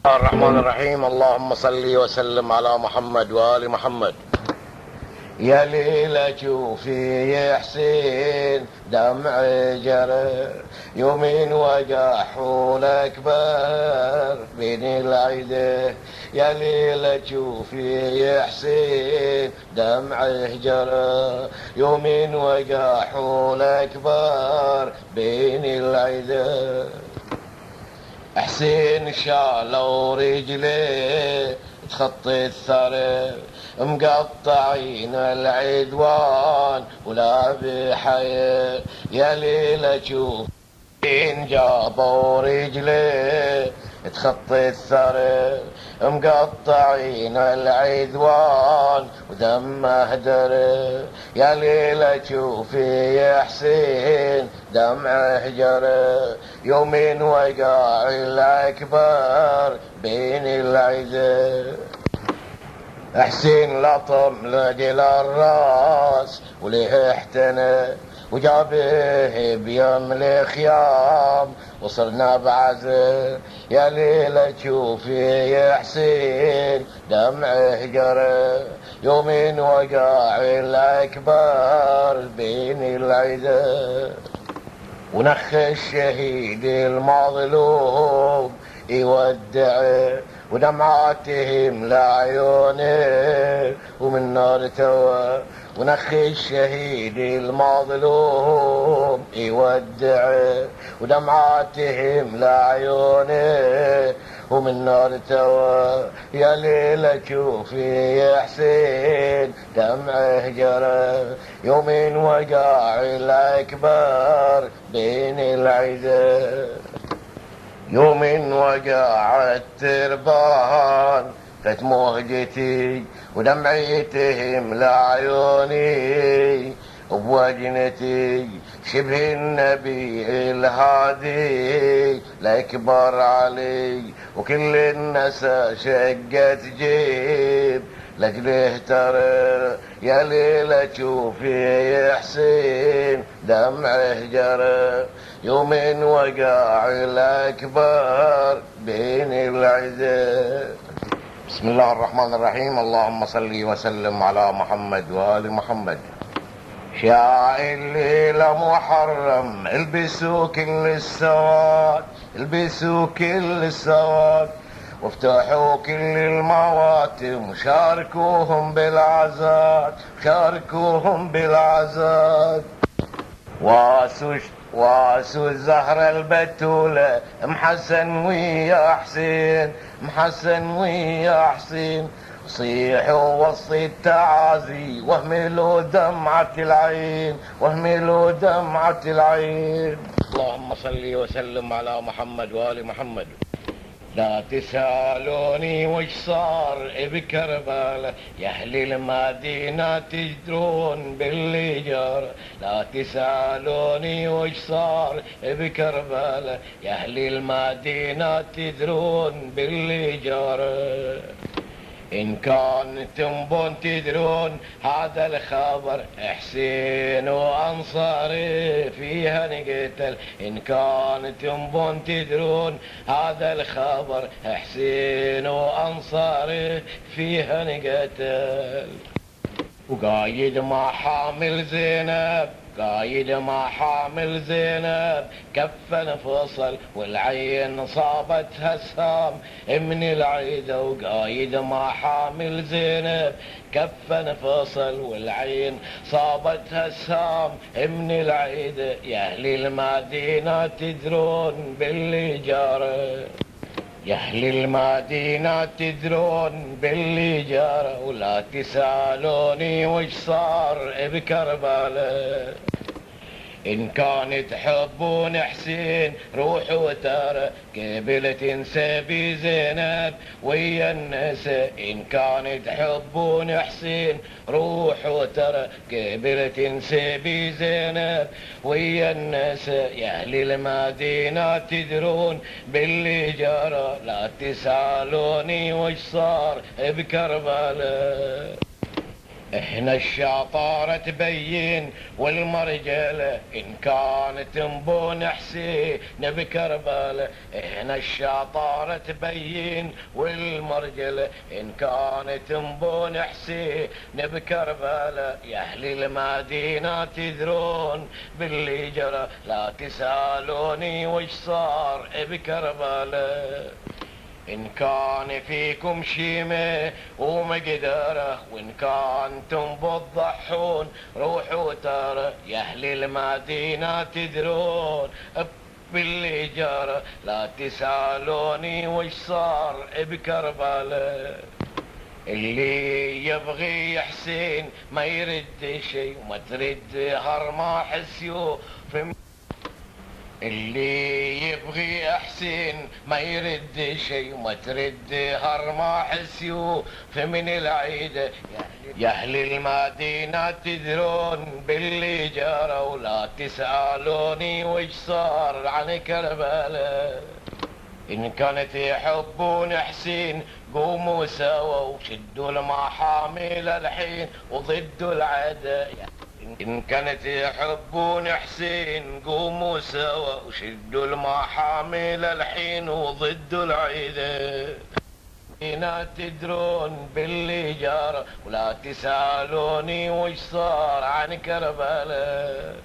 الرحمن الرحيم. اللهم صل وسلم على محمد وآل محمد. يا ليلة شوفي يا حسين دمع جرى يومين وجاحون أكبر بين العيده. يا ليلة شوفي يا حسين دمع جرى يومين وجاحون أكبر بين العيده. حسين شالوا رجليه تخطي الثرى مقطعين العدوان ولا بحياة. يا ليلة شوف إن جابوا رجليه تخطي الثرى مقطعين العدوان ودمه درى. يا ليلة شوفي يا حسين دمعه جرى يومين وقاع الأكبر بين العدا. حسين لطم لقل الراس وليه احتنى وجابه بيوم الخيام وصرنا بعزه. يا ليلة شوفي يا حسين دمعه جرى يومين وقاع الأكبر بين العدا. ونخ الشهيد المظلوم يودعه ودمعاتهم لعيونه ومن نار توى. ونخ الشهيد المظلوم يودعه ودمعاتهم لعيونه ومن نار توى. يا ليلة شوفي يا حسين دمعه جرى يومين وقاع الأكبر بين العدا. يوم وقع التربان فت موهجتي ودمعيتهم لعيوني بوجنتي شبه النبي الهادي الأكبر علي وكل الناس شقت جيب لجله ترى. يا ليلة شوفي يا حسين دمعه جرى يومين وقاع الأكبر بين العدا. بسم الله الرحمن الرحيم. اللهم صل وسلم على محمد وآل محمد. شاع الليلة محرم البسوا كل السواد البسوا كل السواد وافتحوا كل المواتم وشاركوهم بالعزاد شاركوهم بالعزاد. واسوا الزهرة البتولة محسن ويا حسين محسن ويا حسين صيحوا وصي التعازي واهملوا دمعة العين واهملوا دمعة العين. اللهم صل وسلم على محمد وآل محمد. لا تسألوني وش صار بكربلاء يا أهل المدينة تدرون باللي جرى. لا تسألوني وش صار بكربلاء يا أهل المدينة تدرون باللي جرى. إن كنتم بون تدرون هذا الخبر حسين وأنصاري فيها نقتل. إن كنتم بون تدرون هذا الخبر حسين وأنصاري فيها نقتل. وقايد ما حامل زينب قايد ما حامل زينب كفن فصل والعين صابتها السام من العيدة. وقايد ما حامل زينب كفن فصل والعين صابتها السام من العيدة. يا أهل المدينة تدرون باللي جرى يا أهل المدينة تدرون باللي جرى. ولا تسألوني وش صار بكربلاء. إن كان تحبون حسين روحوا ترى قبل تنسى بزينب ويا النساء. إن كان تحبون حسين روحوا ترى قبل تنسى بزينب ويا النساء. يا أهل المدينة تدرون باللي جرى. لا تسألوني وش صار بكربلاء. احنا الشطارة تبين والمرجلة إن كانت نبون حسين بكربلة. احنا الشطارة تبين والمرجلة إن كانت نبون حسين بكربلة. يا أهل المدينة تدرون باللي جرى، لا تسألوني وش صار بكربلة. إن كان فيكم شيمة ومقدرة، وإن كنتم بتضحون روحوا ترى. يا أهل المدينة تدرون باللي جرى، لا تسألوني وش صار بكربلة. اللي يبغي حسين ما يرد شي، وما ترد هرماح السيوف. اللي يبغي حسين ما يرد شي، وما ترد هرماح السيوف من العيدة. يا أهل المدينة تدرون باللي جرى، ولا تسألوني وش صار عن كربلاء. إن كانت يحبون حسين قوموا سوا وشدوا المحامل الحين وضدوا العدا. إن كانت يحبون حسين قوموا سوا وشدوا المحامل الحين وضدوا العيدة. هنا تدرون باللي جرى، ولا تسألوني وش صار عن كربلاء.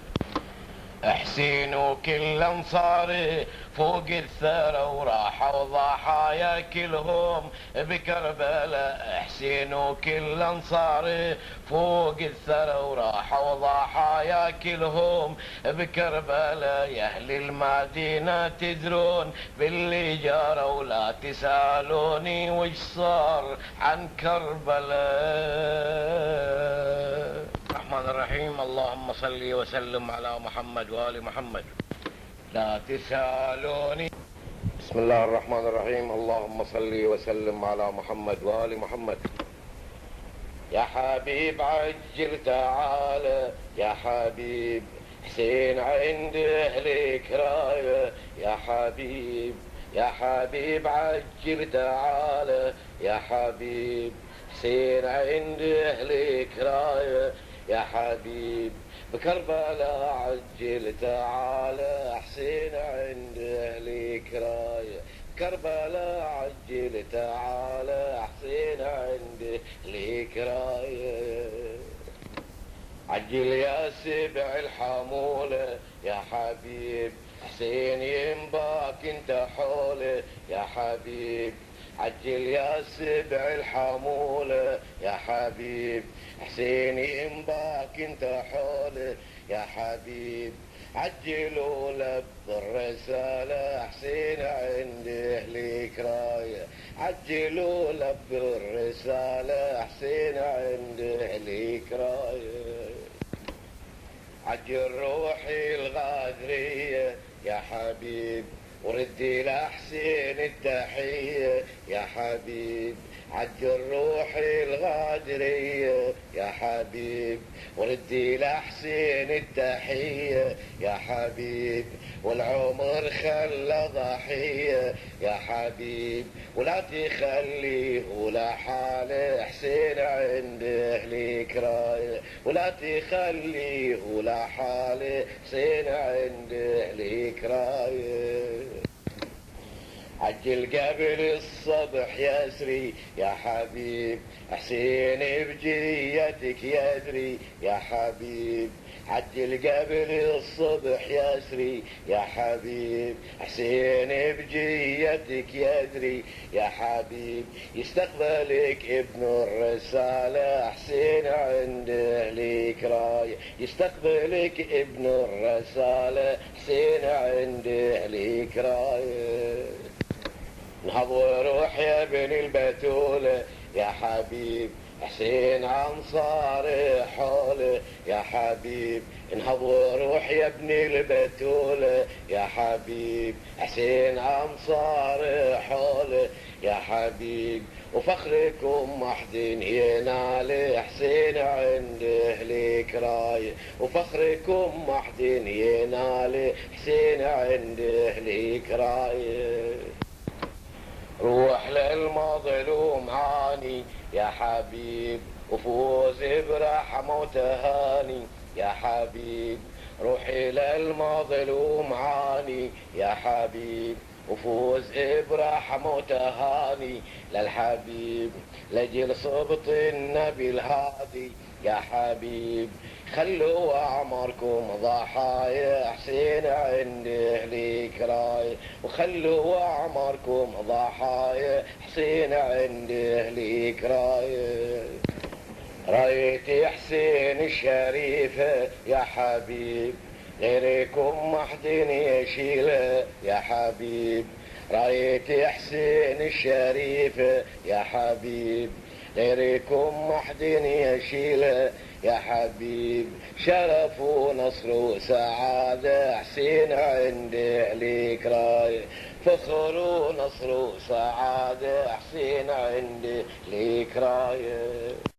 حسين وكل انصاري فوق الثرى، وراحوا ضحايا كلهم بكربلاء. حسين وكل انصاري فوق الثرى، وراحوا ضحايا كلهم بكربلاء. يا اهل المدينة تدرون باللي جرى، ولا تسألوني وش صار عن كربلاء. الرحمن الرحيم. اللهم صل وسلم على محمد وآل محمد. لا تسألوني. بسم الله الرحمن الرحيم. اللهم صل وسلم على محمد وآل محمد. يا حبيب عجل تعال، يا حبيب حسين عند أهلك راية. يا حبيب يا حبيب عجل تعال، يا حبيب حسين عند أهلك راية. يا حبيب بكربلاء عجل تعالى، حسين عند أهلك راية. كربلاء عجل تعالى، حسين عند أهلك راية. عجل يا سبع الحمولة، يا حبيب حسين ينباك انت حوله. يا حبيب عجل يا سبع الحمولة، يا حبيب حسين ينباك انت حوله. يا حبيب عجلوا له بالرسالة، حسين عند أهلك راية. عجلوا له بالرسالة، حسين عند أهلك راية. عجل روحي الغادرية، يا حبيب وردي لحسين التحية. يا حبيب عجل روحي الغادرية، يا حبيب وردي لحسين التحية. يا حبيب والعمر خلى ضحية. يا حبيب ولا تخليه ولا حاله، حسين عند أهلك راية. ولا تخليه ولا حاله، حسين عند أهلك راية. عجل قبل الصبح يسري، يا حبيب حسين بجيتك يدري. يا حبيب عجل قبل الصبح يسري، يا حبيب حسين بجيتك يدري. يا حبيب يستقبلك ابن الرسالة، حسين عند أهلك راية. يستقبلك ابن الرسالة، حسين عند أهلك راية. انهض وروح يا ابن البتولة، يا حبيب حسين انصار حوله. يا حبيب انهض وروح يا ابن البتولة، يا حبيب حسين انصار حوله. يا حبيب وفخركم محد ينال، حسين عند أهلك راية. وفخركم محد ينال، حسين عند أهلك راية. روح للمظلوم عاني، يا حبيب وفوز برحمة وتهاني يا حبيب، روحي للمظلوم عاني يا حبيب، وفوز برحمة وتهاني للحبيب، لجل صبط النبي الهادي يا حبيب، خلوا أعماركم ضحايا حسين عند أهليك راي، وخلوا أعماركم ضحايا حسين عند أهليك راي. رايت حسين الشريفة يا حبيب، غيركم ما حد يشيله يا حبيب، رايت حسين الشريفة يا حبيب، غيركم ما حد يشيله يا حبيب، شرف ونصر وسعادة حسين عند أهليك راي، فخر ونصر وسعادة حسين عند أهليك راي.